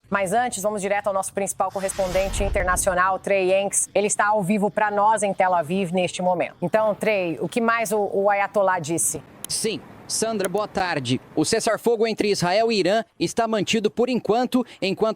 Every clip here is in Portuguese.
Mas antes, vamos direto ao nosso principal correspondente internacional, Trey Yanks. Ele está ao vivo para nós em Tel Aviv neste momento. Então, Trey, o que mais o Ayatollah disse? Sim. Sandra, boa tarde. O cessar-fogo entre Israel e Irã está mantido por enquanto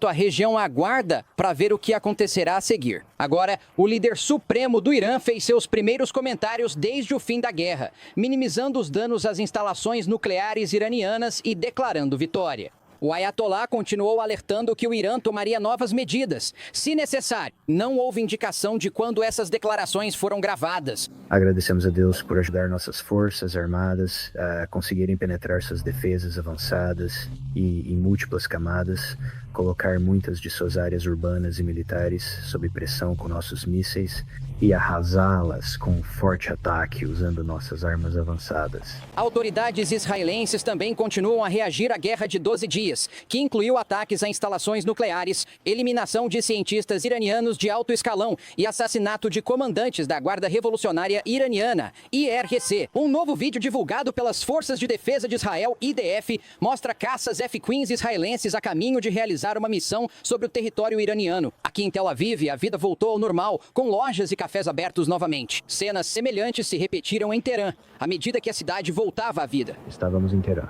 a região aguarda para ver o que acontecerá a seguir. Agora, o líder supremo do Irã fez seus primeiros comentários desde o fim da guerra, minimizando os danos às instalações nucleares iranianas e declarando vitória. O Ayatollah continuou alertando que o Irã tomaria novas medidas, se necessário. Não houve indicação de quando essas declarações foram gravadas. Agradecemos a Deus por ajudar nossas forças armadas a conseguirem penetrar suas defesas avançadas e em múltiplas camadas, colocar muitas de suas áreas urbanas e militares sob pressão com nossos mísseis e arrasá-las com um forte ataque usando nossas armas avançadas. Autoridades israelenses também continuam a reagir à guerra de 12 dias, que incluiu ataques a instalações nucleares, eliminação de cientistas iranianos de alto escalão e assassinato de comandantes da Guarda Revolucionária Iraniana, IRGC. Um novo vídeo divulgado pelas Forças de Defesa de Israel, IDF, mostra caças F-15 israelenses a caminho de realizar uma missão sobre o território iraniano. Aqui em Tel Aviv, a vida voltou ao normal, com lojas e cafés abertos novamente. Cenas semelhantes se repetiram em Teherã, à medida que a cidade voltava à vida. Estávamos em Teherã,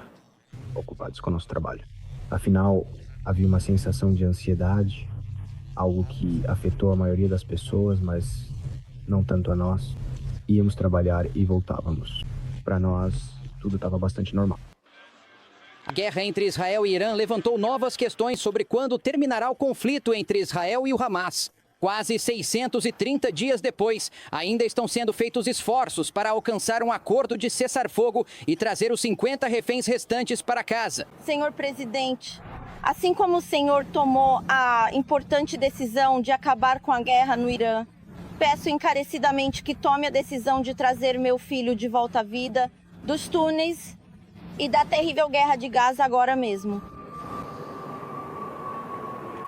ocupados com o nosso trabalho. Afinal, havia uma sensação de ansiedade, algo que afetou a maioria das pessoas, mas não tanto a nós. Íamos trabalhar e voltávamos. Para nós, tudo estava bastante normal. A guerra entre Israel e Irã levantou novas questões sobre quando terminará o conflito entre Israel e o Hamas. Quase 630 dias depois, ainda estão sendo feitos esforços para alcançar um acordo de cessar-fogo e trazer os 50 reféns restantes para casa. Senhor presidente, assim como o senhor tomou a importante decisão de acabar com a guerra no Irã, peço encarecidamente que tome a decisão de trazer meu filho de volta à vida dos túneis e da terrível guerra de Gaza agora mesmo.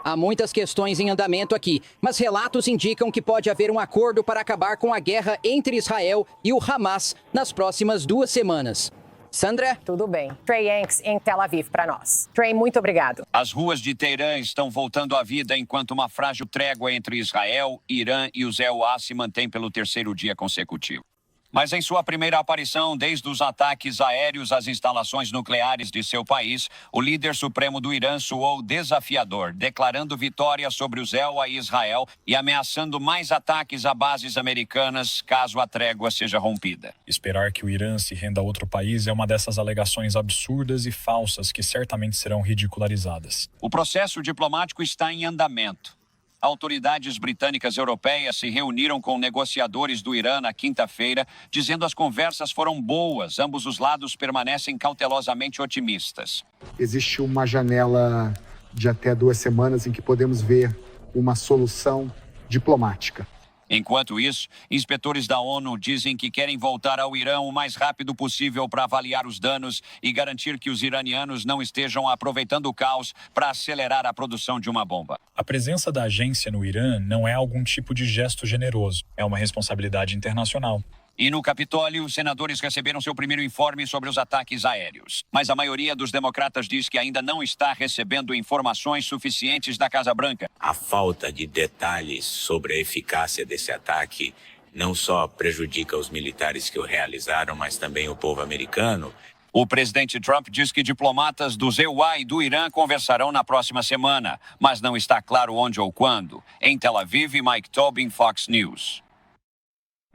Há muitas questões em andamento aqui, mas relatos indicam que pode haver um acordo para acabar com a guerra entre Israel e o Hamas nas próximas 2 semanas. Sandra? Tudo bem. Trey Yanks em Tel Aviv para nós. Trey, muito obrigado. As ruas de Teherã estão voltando à vida enquanto uma frágil trégua entre Israel, Irã e os EUA se mantém pelo 3º dia consecutivo. Mas em sua primeira aparição, desde os ataques aéreos às instalações nucleares de seu país, o líder supremo do Irã soou desafiador, declarando vitória sobre os EUA e Israel e ameaçando mais ataques a bases americanas caso a trégua seja rompida. Esperar que o Irã se renda a outro país é uma dessas alegações absurdas e falsas que certamente serão ridicularizadas. O processo diplomático está em andamento. Autoridades britânicas e europeias se reuniram com negociadores do Irã na quinta-feira, dizendo as conversas foram boas, ambos os lados permanecem cautelosamente otimistas. Existe uma janela de até 2 semanas em que podemos ver uma solução diplomática. Enquanto isso, inspetores da ONU dizem que querem voltar ao Irã o mais rápido possível para avaliar os danos e garantir que os iranianos não estejam aproveitando o caos para acelerar a produção de uma bomba. A presença da agência no Irã não é algum tipo de gesto generoso, é uma responsabilidade internacional. E no Capitólio, os senadores receberam seu primeiro informe sobre os ataques aéreos. Mas a maioria dos democratas diz que ainda não está recebendo informações suficientes da Casa Branca. A falta de detalhes sobre a eficácia desse ataque não só prejudica os militares que o realizaram, mas também o povo americano. O presidente Trump diz que diplomatas do EUA e do Irã conversarão na próxima semana, mas não está claro onde ou quando. Em Tel Aviv, Mike Tobin, Fox News.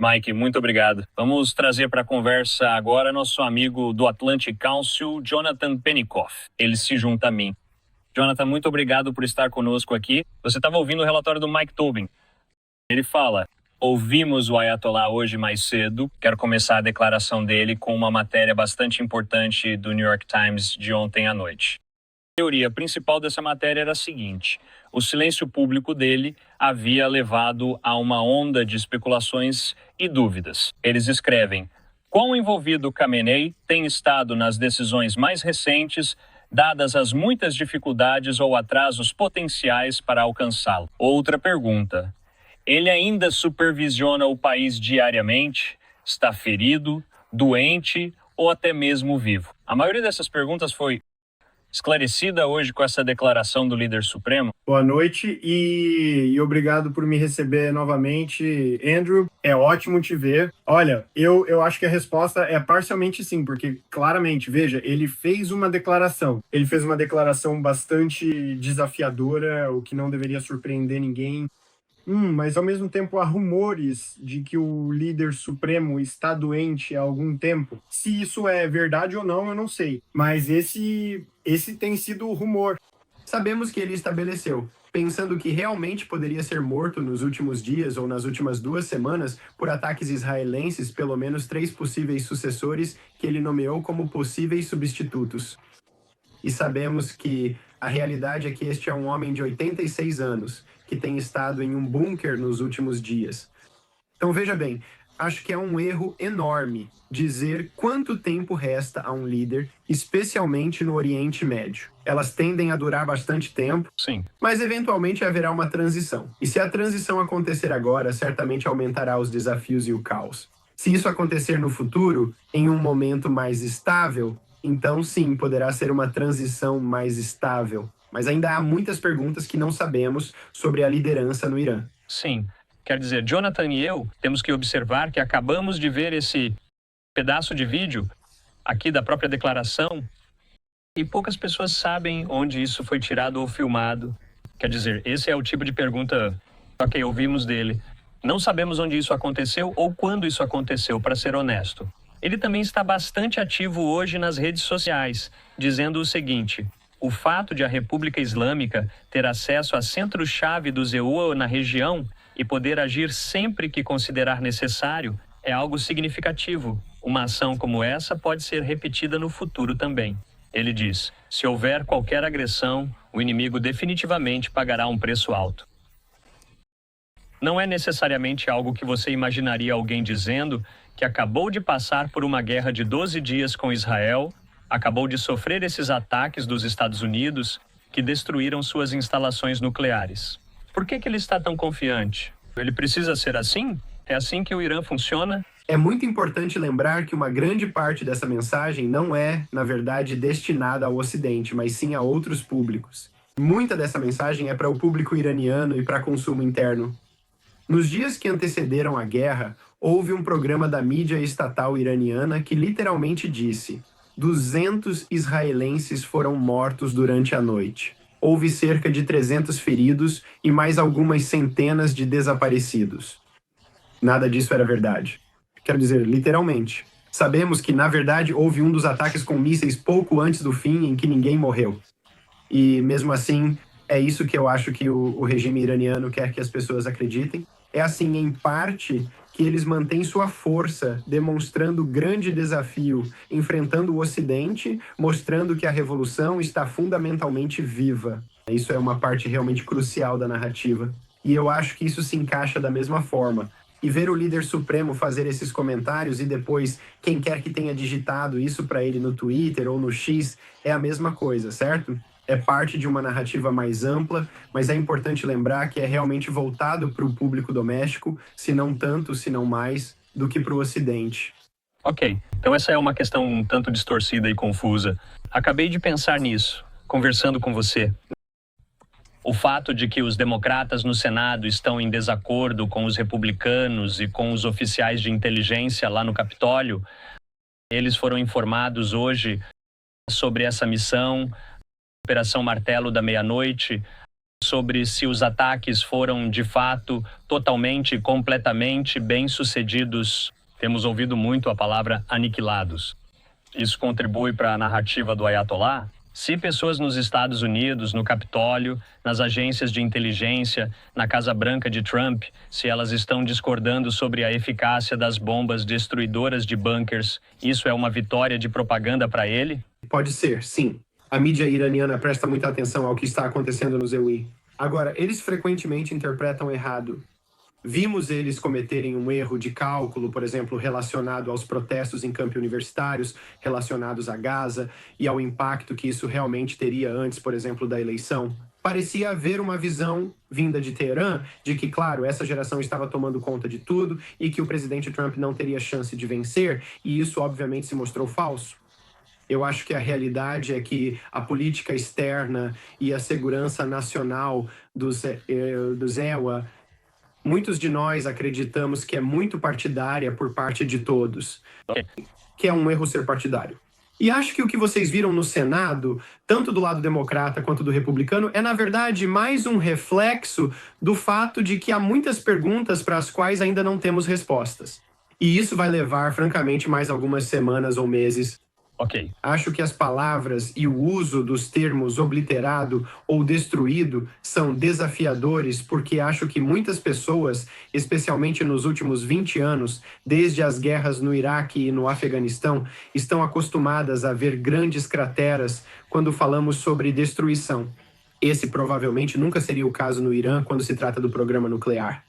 Mike, muito obrigado. Vamos trazer para a conversa agora nosso amigo do Atlantic Council, Jonathan Penikoff. Ele se junta a mim. Jonathan, muito obrigado por estar conosco aqui. Você estava ouvindo o relatório do Mike Tobin. Ele fala: ouvimos o Ayatollah hoje mais cedo. Quero começar a declaração dele com uma matéria bastante importante do New York Times de ontem à noite. A teoria principal dessa matéria era a seguinte: o silêncio público dele havia levado a uma onda de especulações e dúvidas. Eles escrevem: quão envolvido Khamenei tem estado nas decisões mais recentes, dadas as muitas dificuldades ou atrasos potenciais para alcançá-lo. Outra pergunta: ele ainda supervisiona o país diariamente? Está ferido, doente ou até mesmo vivo? A maioria dessas perguntas foi: esclarecida hoje com essa declaração do líder supremo? Boa noite e obrigado por me receber novamente, Andrew. É ótimo te ver. Olha, eu acho que a resposta é parcialmente sim, porque claramente, veja, ele fez uma declaração. Ele fez uma declaração bastante desafiadora, o que não deveria surpreender ninguém. Mas ao mesmo tempo há rumores de que o líder supremo está doente há algum tempo. Se isso é verdade ou não, eu não sei. Mas esse tem sido o rumor. Sabemos que ele estabeleceu, pensando que realmente poderia ser morto nos últimos dias ou nas últimas 2 semanas por ataques israelenses, pelo menos 3 possíveis sucessores que ele nomeou como possíveis substitutos. E sabemos que a realidade é que este é um homem de 86 anos, que tem estado em um bunker nos últimos dias. Então veja bem, acho que é um erro enorme dizer quanto tempo resta a um líder, especialmente no Oriente Médio. Elas tendem a durar bastante tempo, Sim. mas eventualmente haverá uma transição. E se a transição acontecer agora, certamente aumentará os desafios e o caos. Se isso acontecer no futuro, em um momento mais estável, então sim, poderá ser uma transição mais estável. Mas ainda há muitas perguntas que não sabemos sobre a liderança no Irã. Sim. Quer dizer, Jonathan e eu temos que observar que acabamos de ver esse pedaço de vídeo aqui da própria declaração e poucas pessoas sabem onde isso foi tirado ou filmado. Quer dizer, esse é o tipo de pergunta que ouvimos dele. Não sabemos onde isso aconteceu ou quando isso aconteceu, para ser honesto. Ele também está bastante ativo hoje nas redes sociais, dizendo o seguinte: o fato de a República Islâmica ter acesso a centro-chave do ZEU na região e poder agir sempre que considerar necessário é algo significativo. Uma ação como essa pode ser repetida no futuro também. Ele diz: se houver qualquer agressão, o inimigo definitivamente pagará um preço alto. Não é necessariamente algo que você imaginaria alguém dizendo que acabou de passar por uma guerra de 12 dias com Israel, acabou de sofrer esses ataques dos Estados Unidos que destruíram suas instalações nucleares. Por que ele está tão confiante? Ele precisa ser assim? É assim que o Irã funciona? É muito importante lembrar que uma grande parte dessa mensagem não é, na verdade, destinada ao Ocidente, mas sim a outros públicos. Muita dessa mensagem é para o público iraniano e para consumo interno. Nos dias que antecederam a guerra, houve um programa da mídia estatal iraniana que literalmente disse: 200 israelenses foram mortos durante a noite. Houve cerca de 300 feridos e mais algumas centenas de desaparecidos. Nada disso era verdade. Quero dizer, literalmente. Sabemos que, na verdade, houve um dos ataques com mísseis pouco antes do fim em que ninguém morreu. E, mesmo assim, é isso que eu acho que o regime iraniano quer que as pessoas acreditem. É assim, em parte, que eles mantêm sua força, demonstrando grande desafio, enfrentando o Ocidente, mostrando que a revolução está fundamentalmente viva. Isso é uma parte realmente crucial da narrativa. E eu acho que isso se encaixa da mesma forma. E ver o líder supremo fazer esses comentários e depois quem quer que tenha digitado isso para ele no Twitter ou no X é a mesma coisa, certo? É parte de uma narrativa mais ampla, mas é importante lembrar que é realmente voltado para o público doméstico, se não tanto, se não mais, do que para o Ocidente. Ok, então essa é uma questão um tanto distorcida e confusa. Acabei de pensar nisso, conversando com você. O fato de que os democratas no Senado estão em desacordo com os republicanos e com os oficiais de inteligência lá no Capitólio, eles foram informados hoje sobre essa missão, Operação Martelo da Meia-Noite, sobre se os ataques foram de fato totalmente e completamente bem-sucedidos. Temos ouvido muito a palavra aniquilados. Isso contribui para a narrativa do Ayatollah? Se pessoas nos Estados Unidos, no Capitólio, nas agências de inteligência, na Casa Branca de Trump, se elas estão discordando sobre a eficácia das bombas destruidoras de bunkers, isso é uma vitória de propaganda para ele? Pode ser, sim. A mídia iraniana presta muita atenção ao que está acontecendo no ZEUI. Agora, eles frequentemente interpretam errado. Vimos eles cometerem um erro de cálculo, por exemplo, relacionado aos protestos em campos universitários, relacionados a Gaza e ao impacto que isso realmente teria antes, por exemplo, da eleição. Parecia haver uma visão vinda de Teherã de que, claro, essa geração estava tomando conta de tudo e que o presidente Trump não teria chance de vencer, e isso obviamente se mostrou falso. Eu acho que a realidade é que a política externa e a segurança nacional do EUA, muitos de nós acreditamos que é muito partidária por parte de todos, que é um erro ser partidário. E acho que o que vocês viram no Senado, tanto do lado democrata quanto do republicano, é, na verdade, mais um reflexo do fato de que há muitas perguntas para as quais ainda não temos respostas. E isso vai levar, francamente, mais algumas semanas ou meses. Ok. Acho que as palavras e o uso dos termos obliterado ou destruído são desafiadores, porque acho que muitas pessoas, especialmente nos últimos 20 anos, desde as guerras no Iraque e no Afeganistão, estão acostumadas a ver grandes crateras quando falamos sobre destruição. Esse provavelmente nunca seria o caso no Irã quando se trata do programa nuclear.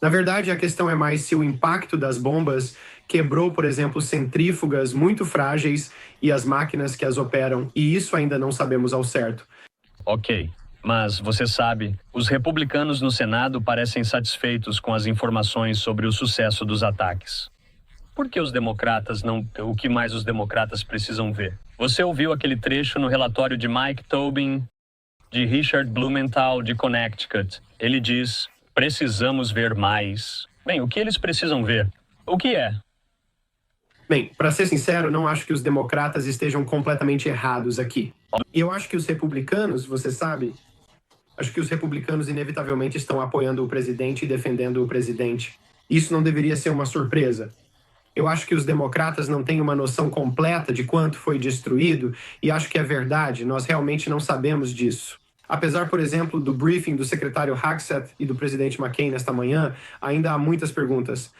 Na verdade, a questão é mais se o impacto das bombas quebrou, por exemplo, centrífugas muito frágeis e as máquinas que as operam, e isso ainda não sabemos ao certo. Ok, mas você sabe, os republicanos no Senado parecem satisfeitos com as informações sobre o sucesso dos ataques. Por que os democratas não... O que mais os democratas precisam ver? Você ouviu aquele trecho no relatório de Mike Tobin, de Richard Blumenthal, de Connecticut. Ele diz... Precisamos ver mais. Bem, o que eles precisam ver? O que é? Bem, para ser sincero, não acho que os democratas estejam completamente errados aqui. Eu acho que os republicanos, você sabe, acho que os republicanos inevitavelmente estão apoiando o presidente e defendendo o presidente. Isso não deveria ser uma surpresa. Eu acho que os democratas não têm uma noção completa de quanto foi destruído e acho que é verdade, nós realmente não sabemos disso. Apesar, por exemplo, do briefing do secretário Hagseth e do presidente McCain nesta manhã, ainda há muitas perguntas.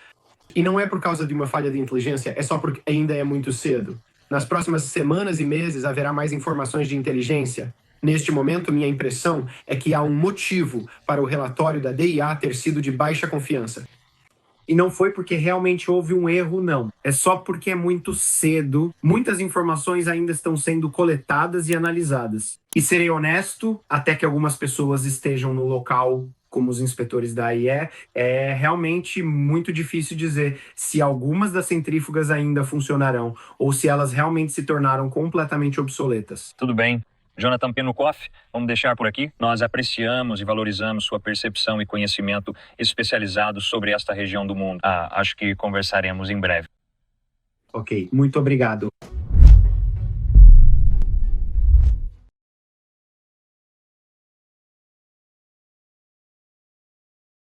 E não é por causa de uma falha de inteligência, é só porque ainda é muito cedo. Nas próximas semanas e meses haverá mais informações de inteligência. Neste momento, minha impressão é que há um motivo para o relatório da DIA ter sido de baixa confiança. E não foi porque realmente houve um erro, não. É só porque é muito cedo. Muitas informações ainda estão sendo coletadas e analisadas. E serei honesto, até que algumas pessoas estejam no local, como os inspetores da AIE, é realmente muito difícil dizer se algumas das centrífugas ainda funcionarão ou se elas realmente se tornaram completamente obsoletas. Tudo bem. Jonathan Penikoff, vamos deixar por aqui. Nós apreciamos e valorizamos sua percepção e conhecimento especializado sobre esta região do mundo. Acho que conversaremos em breve. Ok, muito obrigado.